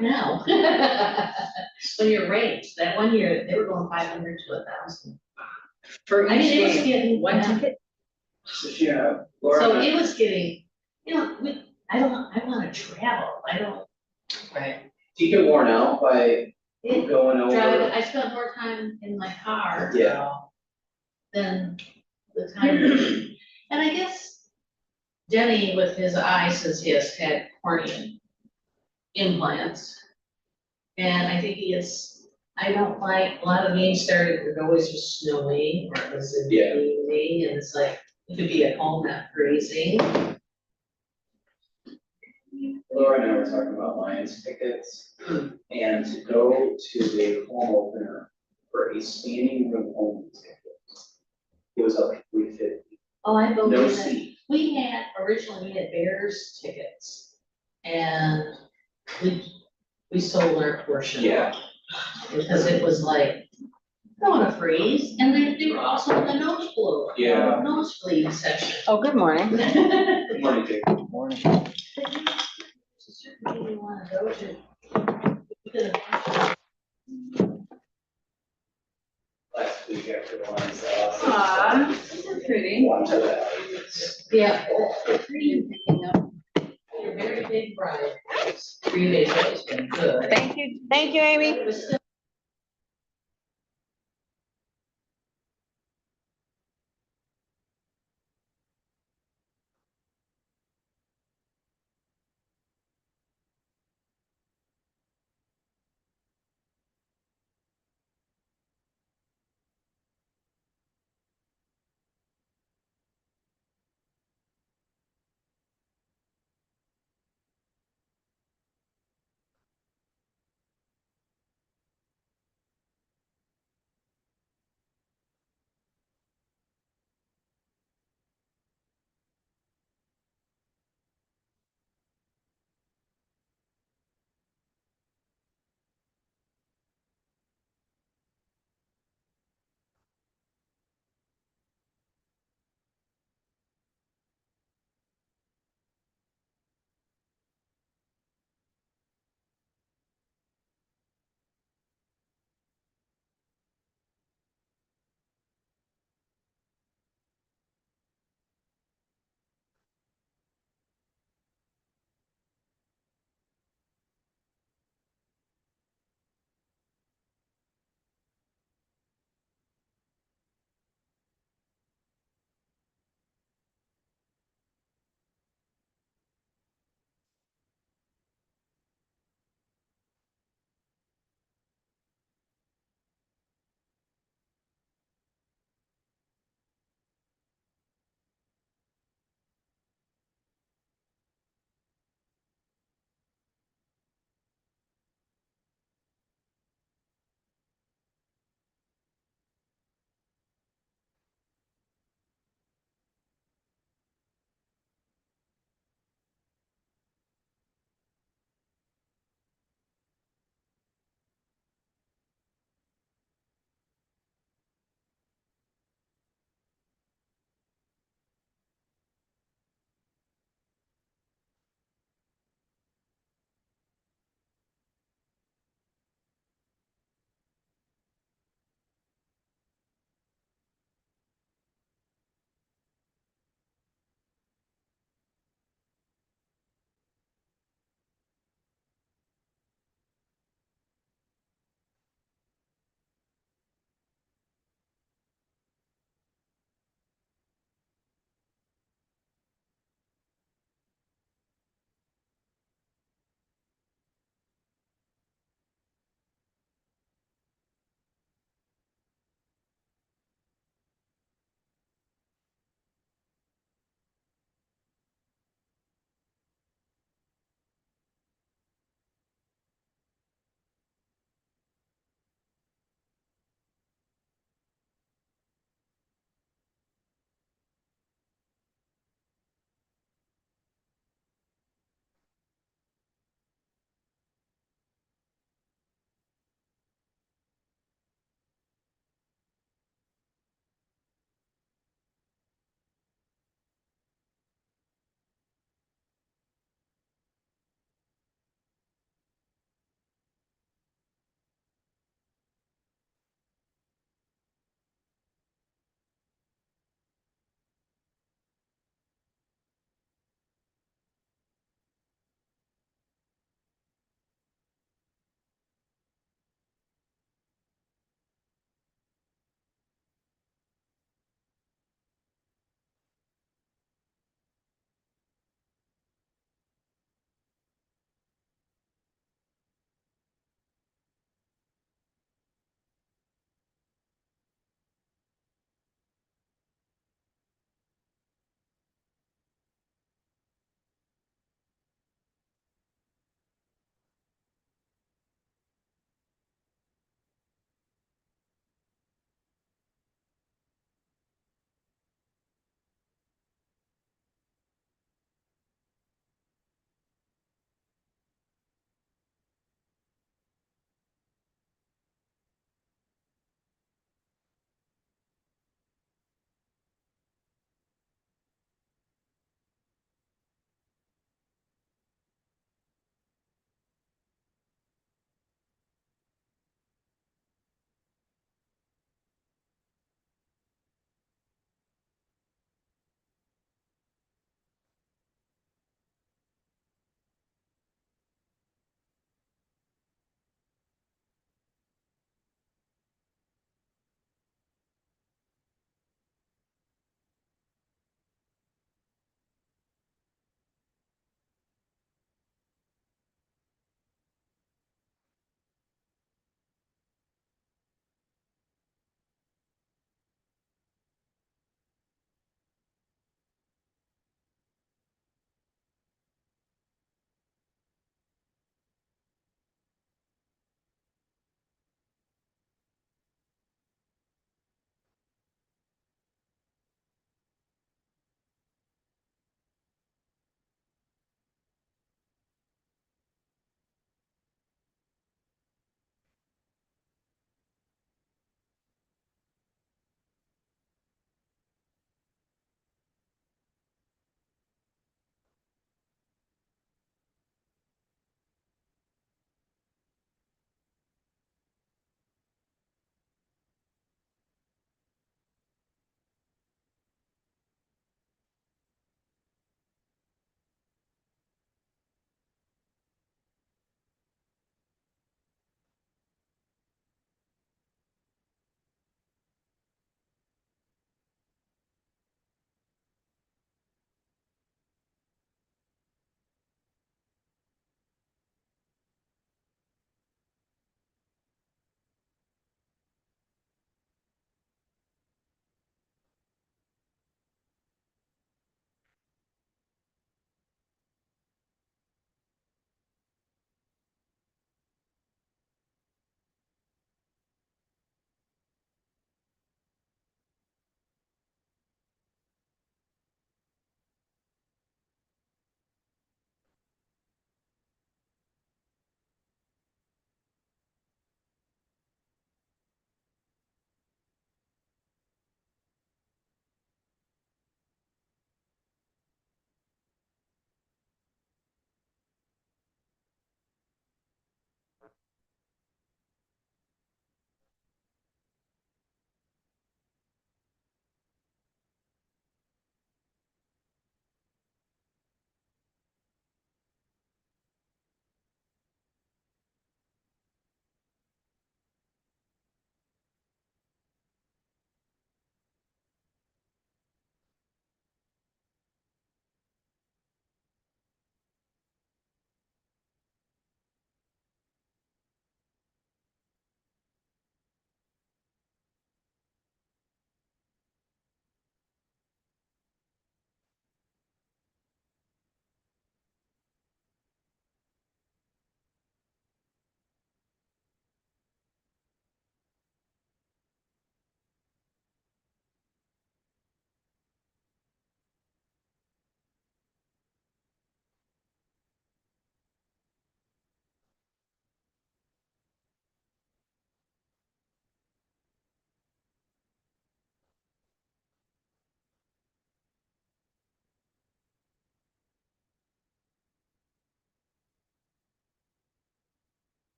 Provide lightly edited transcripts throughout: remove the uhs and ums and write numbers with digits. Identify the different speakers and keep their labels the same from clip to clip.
Speaker 1: right now. When you're ranked, that one year, they were going 500 to 1,000.
Speaker 2: For
Speaker 1: I mean,
Speaker 2: each
Speaker 1: it was
Speaker 2: game,
Speaker 1: getting.
Speaker 2: one
Speaker 1: yeah.
Speaker 2: ticket?
Speaker 3: Yeah, Laura.
Speaker 1: So it was getting, I wanna travel, I don't.
Speaker 2: Right.
Speaker 3: Do you get worn out by
Speaker 1: It,
Speaker 3: going over?
Speaker 1: driving, I spent more time in my car.
Speaker 3: Yeah.
Speaker 1: Than the time, and I guess Denny with his eye says he has had cornea implants. And I think I don't like, a lot of games started, it always was snowing, or it was in the
Speaker 3: Yeah.
Speaker 1: evening, and it's like, you could be at home not freezing.
Speaker 3: Laura and I were talking about Lions tickets, and to go to the home opener for a standing room only ticket, it was like $350,
Speaker 1: Oh, I
Speaker 3: no
Speaker 1: believe that.
Speaker 3: seat.
Speaker 1: Originally we had Bears tickets, and we sold our portion.
Speaker 3: Yeah.
Speaker 1: Because it was like, I don't wanna freeze, and they were also in the nosebleed section.
Speaker 2: Oh, good morning.
Speaker 3: Good morning, Jake.
Speaker 4: Morning.
Speaker 1: Certainly you wanna go to. We could have-
Speaker 3: Last week after the Lions lost.
Speaker 2: Aw, these are pretty.
Speaker 3: Watch that.
Speaker 1: Yeah. You're a very big bride. 3 days ago has been good.
Speaker 2: Thank you, Amy.
Speaker 1: It was still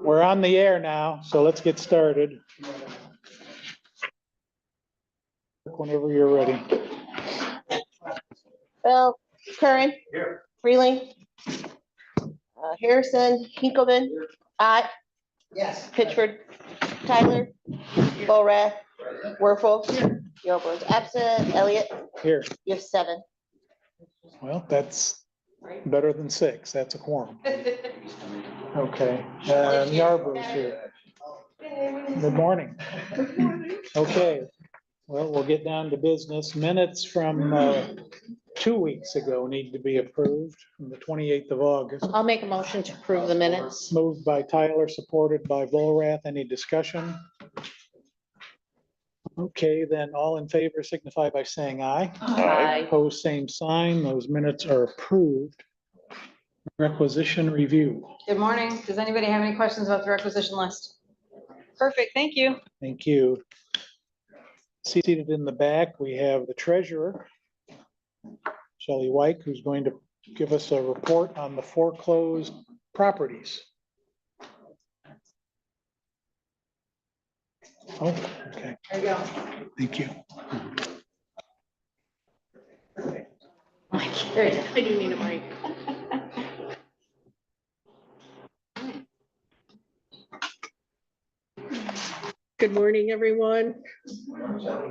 Speaker 4: We're on the air now, so let's get started. Whenever you're ready.
Speaker 2: Bill, Curran. Freeling. Harrison, Hinkleman. Ott.
Speaker 3: Yes.
Speaker 2: Pittsford. Tyler. Borath. Werfel. Gilbert's absent. Elliot.
Speaker 4: Here,
Speaker 2: You have 7.
Speaker 4: well, that's better than 6. That's a quorum. Okay, Yarborough's here. Good morning. Okay, well, we'll get down to business. Minutes from 2 weeks ago need to be approved from the 28th of August.
Speaker 1: I'll make a motion to approve the minutes.
Speaker 4: Moved by Tyler, supported by Volrath. Any discussion? Okay, then all in favor signify by saying aye.
Speaker 1: Aye.
Speaker 4: Opposed, same sign. Those minutes are approved. Requisition review.
Speaker 5: Good morning. Does anybody have any questions about the requisition list? Perfect, thank you.
Speaker 4: Thank you. Seated in the back, we have the treasurer, Shelley White, who's going to give us a report on the foreclosed properties. Oh, okay.
Speaker 5: There you go.
Speaker 4: Thank you.
Speaker 5: There you go.
Speaker 1: I do need a mic.
Speaker 6: Good morning, everyone.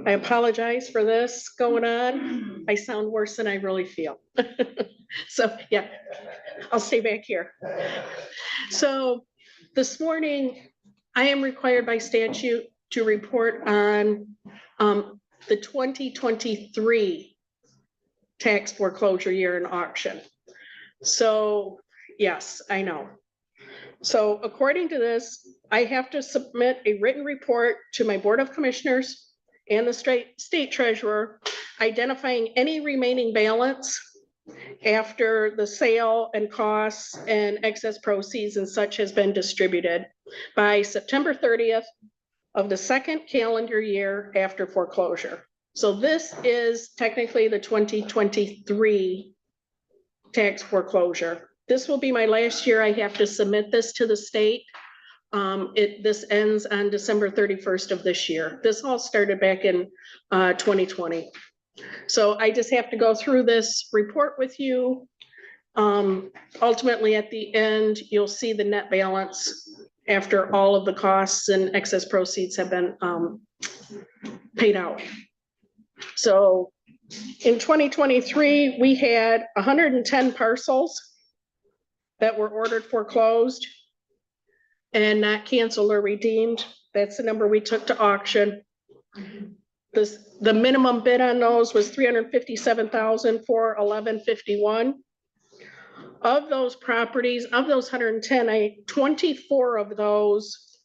Speaker 6: I apologize for this going on. I sound worse than I really feel. So, yeah, I'll stay back here. So this morning, I am required by statute to report on the 2023 tax foreclosure year and auction. So, yes, I know. So according to this, I have to submit a written report to my Board of Commissioners and the state treasurer, identifying any remaining balance after the sale and costs and excess proceeds and such has been distributed by September 30th of the second calendar year after foreclosure. So this is technically the 2023 tax foreclosure. This will be my last year. I have to submit this to the state. This ends on December 31st of this year. This all started back in 2020. So I just have to go through this report with you. Ultimately, at the end, you'll see the net balance after all of the costs and excess proceeds have been paid out. So in 2023, we had 110 parcels that were ordered foreclosed and not canceled or redeemed. That's the number we took to auction. The minimum bid on those was $357,000 for 1151. Of those properties, of those 110, 24 of those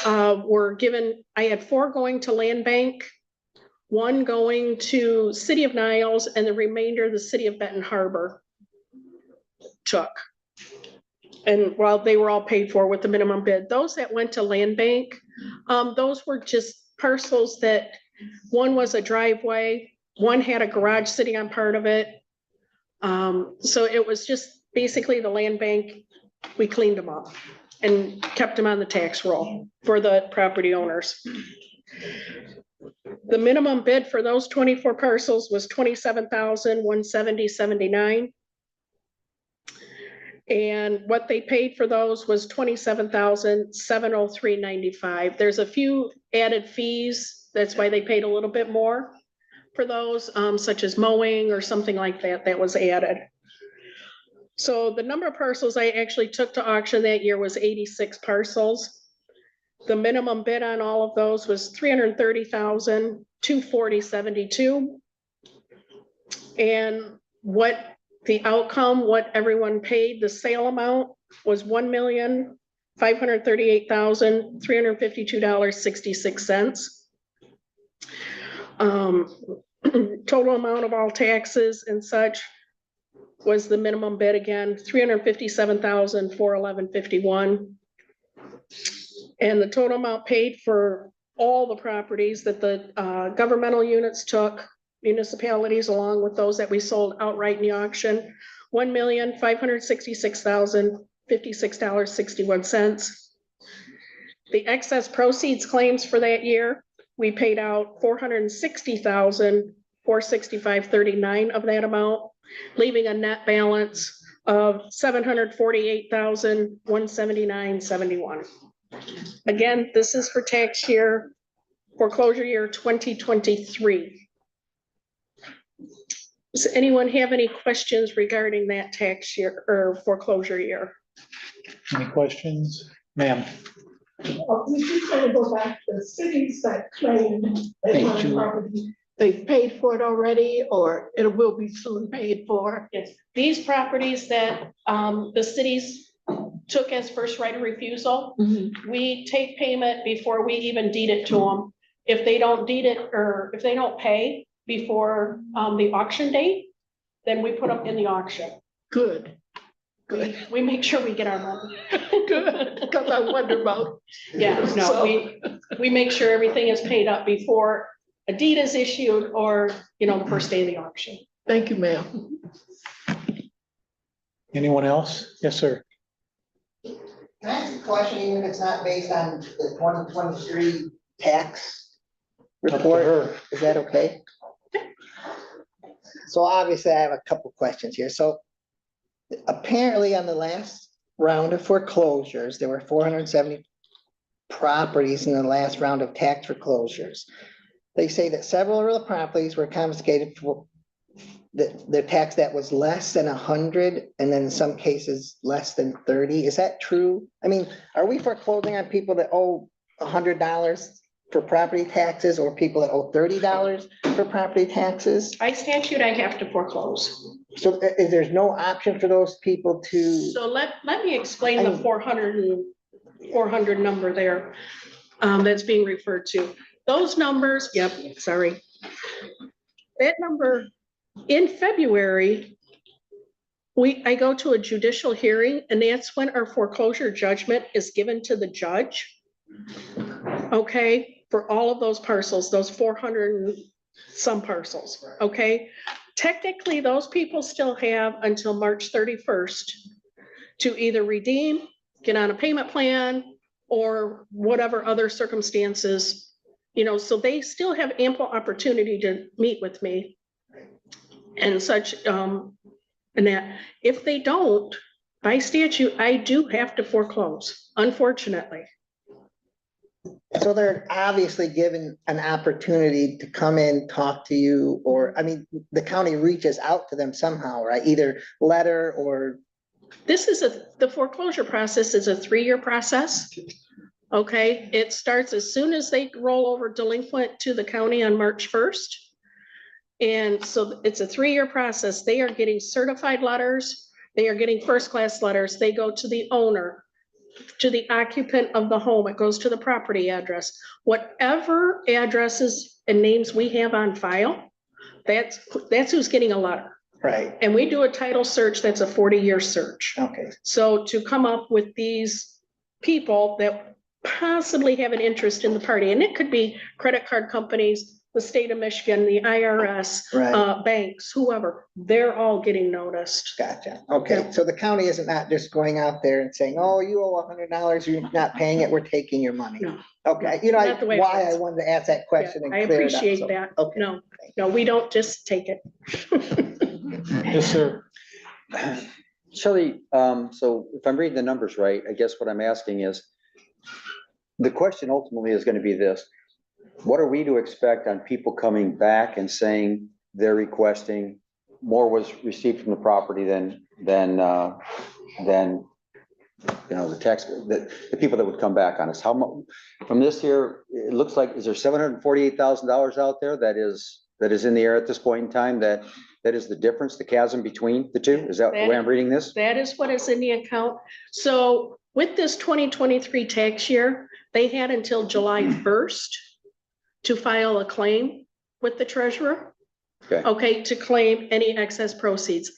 Speaker 6: were given. I had 4 going to Land Bank, 1 going to City of Niles, and the remainder the City of Benton Harbor took. And while they were all paid for with the minimum bid, those that went to Land Bank, those were just parcels that, one was a driveway, one had a garage sitting on part of it. So it was just basically the Land Bank, we cleaned them up and kept them on the tax roll for the property owners. The minimum bid for those 24 parcels was $27,170.79. And what they paid for those was $27,703.95. There's a few added fees. That's why they paid a little bit more for those, such as mowing or something like that, that was added. So the number of parcels I actually took to auction that year was 86 parcels. The minimum bid on all of those was $330,240.72. And what the outcome, what everyone paid, the sale amount was $1,538,352.66. Total amount of all taxes and such was the minimum bid again, $357,411.51. And the total amount paid for all the properties that the governmental units took, municipalities, along with those that we sold outright in the auction, $1,566,056.61. The excess proceeds claims for that year, we paid out 460,465.39 of that amount, leaving a net balance of 748,179.71. Again, this is for tax year, foreclosure year 2023. Does anyone have any questions regarding that tax year or foreclosure year?
Speaker 4: Any questions? Ma'am?
Speaker 7: We just want to go back to the cities that claim they want a property. They've paid for it already, or it will be soon paid for.
Speaker 6: Yes, these properties that the cities took as first right of refusal, we take payment before we even deed it to them. If they don't deed it, or if they don't pay before the auction date, then we put them in the auction.
Speaker 7: Good,
Speaker 6: We make sure we get our money.
Speaker 7: good, because I wonder about.
Speaker 6: Yeah, no,
Speaker 7: So-
Speaker 6: we make sure everything is paid up before a deed is issued or, the first day of the auction.
Speaker 7: Thank you, ma'am.
Speaker 4: Anyone else? Yes, sir.
Speaker 8: Can I ask a question, even if it's not based on the 2023 tax
Speaker 4: Up to
Speaker 8: report?
Speaker 4: her.
Speaker 8: Is that okay? So obviously I have a couple questions here. So apparently on the last round of foreclosures, there were 470 properties in the last round of tax foreclosures. They say that several of the properties were confiscated for the tax that was less than 100, and then in some cases less than 30. Is that true? I mean, are we foreclosing on people that owe $100 for property taxes, or people that owe $30 for property taxes?
Speaker 6: By statute, I have to foreclose.
Speaker 8: So there's no option for those people to,
Speaker 6: So let me explain the 400 number there that's being referred to. Those numbers, yep, sorry. That number, in February, I go to a judicial hearing, and that's when our foreclosure judgment is given to the judge. Okay, for all of those parcels, those 400 and some parcels, okay? Technically, those people still have until March 31st to either redeem, get on a payment plan, or whatever other circumstances, so they still have ample opportunity to meet with me and such, and that. If they don't, by statute, I do have to foreclose, unfortunately.
Speaker 8: so they're obviously given an opportunity to come in, talk to you, or, I mean, the county reaches out to them somehow, right? Either letter or,
Speaker 6: The foreclosure process is a 3-year process. Okay, it starts as soon as they roll over delinquent to the county on March 1st. And so it's a 3-year process. They are getting certified letters. They are getting first-class letters. They go to the owner, to the occupant of the home. It goes to the property address. Whatever addresses and names we have on file, that's who's getting a letter.
Speaker 8: right,
Speaker 6: And we do a title search, that's a 40-year search.
Speaker 8: okay.
Speaker 6: So to come up with these people that possibly have an interest in the party, and it could be credit card companies, the state of Michigan, the IRS,
Speaker 8: Right,
Speaker 6: banks, whoever, they're all getting noticed.
Speaker 8: gotcha. Okay, so the county isn't not just going out there and saying, oh, you owe $100, you're not paying it, we're taking your money.
Speaker 6: No.
Speaker 8: Okay,
Speaker 6: Not the way it
Speaker 8: why I
Speaker 6: works.
Speaker 8: wanted to ask that question and
Speaker 6: I
Speaker 8: clear it up.
Speaker 6: appreciate
Speaker 8: so,
Speaker 6: that.
Speaker 8: Okay.
Speaker 6: No, we don't just take it.
Speaker 4: Yes, sir.
Speaker 9: Shelley, so if I'm reading the numbers right, I guess what I'm asking is, the question ultimately is gonna be this: what are we to expect on people coming back and saying they're requesting more was received from the property than the tax, the people that would come back on us? How much, from this here, it looks like, is there $748,000 out there that is in the air at this point in time, that is the difference, the chasm between the two? Is that the way I'm reading this?
Speaker 6: That is what is in the account. So with this 2023 tax year, they had until July 1st to file a claim with the treasurer.
Speaker 9: Okay.
Speaker 6: Okay, to claim any excess proceeds.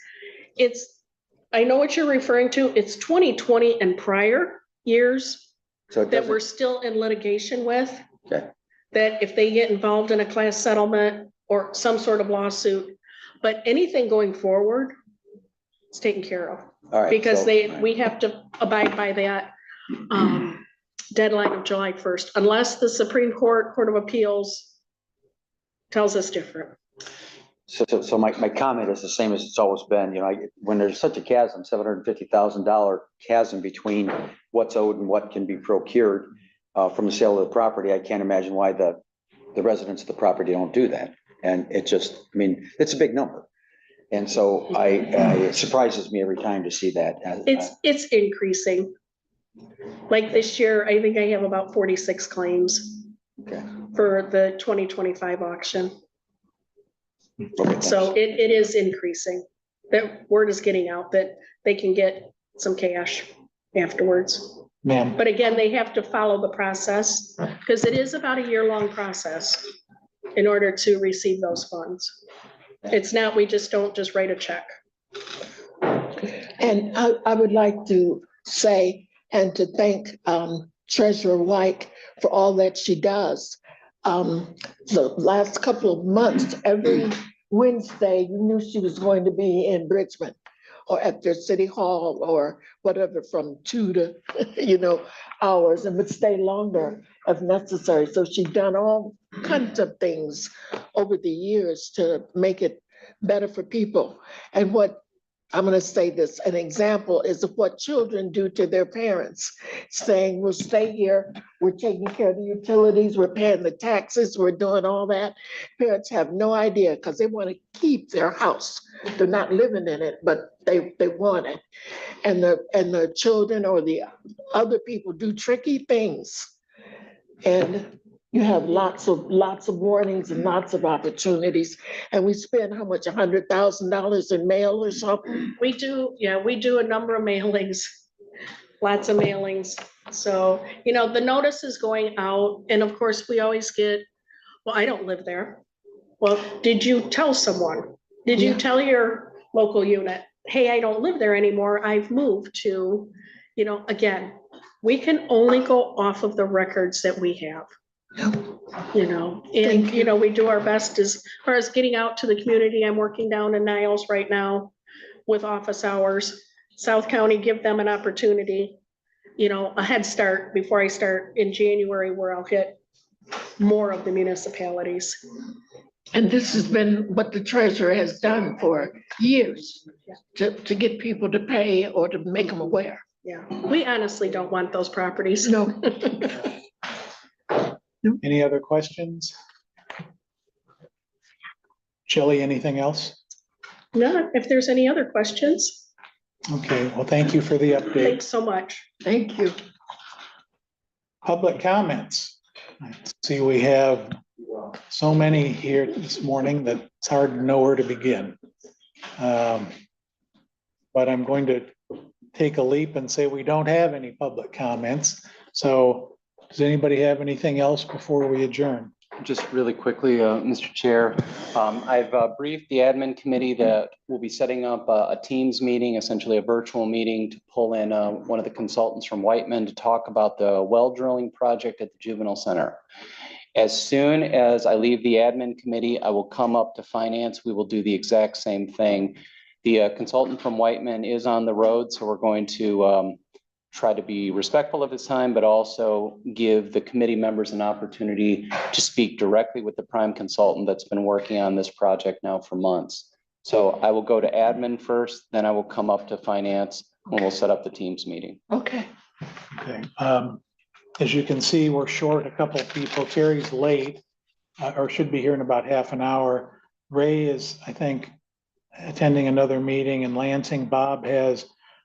Speaker 6: I know what you're referring to. It's 2020 and prior years
Speaker 9: So it
Speaker 6: that we're
Speaker 9: doesn't,
Speaker 6: still in litigation with.
Speaker 9: Okay.
Speaker 6: That if they get involved in a class settlement or some sort of lawsuit, but anything going forward, it's taken care of.
Speaker 9: all right.
Speaker 6: Because
Speaker 9: so-
Speaker 6: we have to abide by that deadline of July 1st, unless the Supreme Court, Court of Appeals tells us different.
Speaker 9: So my comment is the same as it's always been, you know, when there's such a chasm, $750,000 chasm between what's owed and what can be procured from the sale of the property, I can't imagine why the residents of the property don't do that. And it just, I mean, it's a big number. And so it surprises me every time to see that.
Speaker 6: It's increasing. Like this year, I think I have about 46 claims
Speaker 9: Okay.
Speaker 6: for the 2025 auction.
Speaker 9: Okay,
Speaker 6: So it is increasing. That word is getting out that they can get some cash afterwards.
Speaker 4: Ma'am,
Speaker 6: But again, they have to follow the process because it is about a year-long process in order to receive those funds. It's not, we just don't just write a check.
Speaker 7: And I would like to say and to thank Treasurer White for all that she does. The last couple of months, every Wednesday, you knew she was going to be in Bridgman or at their city hall or whatever from 2 to, hours, and would stay longer if necessary. So she's done all kinds of things over the years to make it better for people. And what I'm going to say this, an example is of what children do to their parents, saying, we'll stay here, we're taking care of the utilities, we're paying the taxes, we're doing all that. Parents have no idea because they want to keep their house. They're not living in it, but they want it. And the children or the other people do tricky things. And you have lots of warnings and lots of opportunities. And we spend how much, $100,000 in mail or something?
Speaker 6: We do, yeah, we do a number of mailings, lots of mailings. So, the notice is going out, and of course, we always get, well, I don't live there. Well, did you tell someone? Did you tell your local unit, hey, I don't live there anymore, I've moved to, again, we can only go off of the records that we have. And we do our best as far as getting out to the community. I'm working down in Niles right now with office hours. South County, give them an opportunity, a head start before I start in January, where I'll hit more of the municipalities.
Speaker 7: And this has been what the treasurer has done for years, to get people to pay or to make them aware.
Speaker 6: Yeah, we honestly don't want those properties.
Speaker 7: No.
Speaker 4: any other questions? Shelley, anything else?
Speaker 6: Not if there's any other questions.
Speaker 4: Okay, well, thank you for the update.
Speaker 6: Thanks so much.
Speaker 7: Thank you.
Speaker 4: Public comments. I see we have so many here this morning that it's hard to know where to begin. But I'm going to take a leap and say we don't have any public comments. So does anybody have anything else before we adjourn?
Speaker 10: Just really quickly, Mr. Chair, I've briefed the admin committee that we'll be setting up a Teams meeting, essentially a virtual meeting, to pull in one of the consultants from Whiteman to talk about the well drilling project at the Juvenile Center. As soon as I leave the admin committee, I will come up to finance. We will do the exact same thing. The consultant from Whiteman is on the road, so we're going to try to be respectful of his time, but also give the committee members an opportunity to speak directly with the prime consultant that's been working on this project now for months. So I will go to admin first, then I will come up to finance, and we'll set up the Teams meeting.
Speaker 7: Okay.
Speaker 4: Okay. As you can see, we're short a couple of people. Terry's late, or should be here in about half an hour. Ray is, I think, attending another meeting in Lansing. Bob has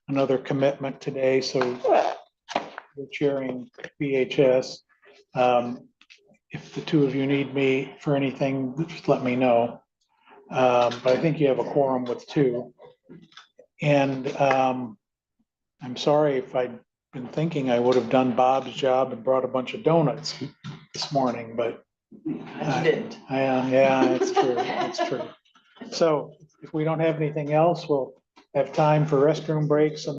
Speaker 4: another commitment today, so we're chairing BHS. If the two of you need me for anything, just let me know. But I think you have a quorum with two. And I'm sorry if I'd been thinking I would have done Bob's job and brought a bunch of donuts this morning, but yeah, it's true. It's true. So if we don't have anything else, we'll have time for restroom breaks and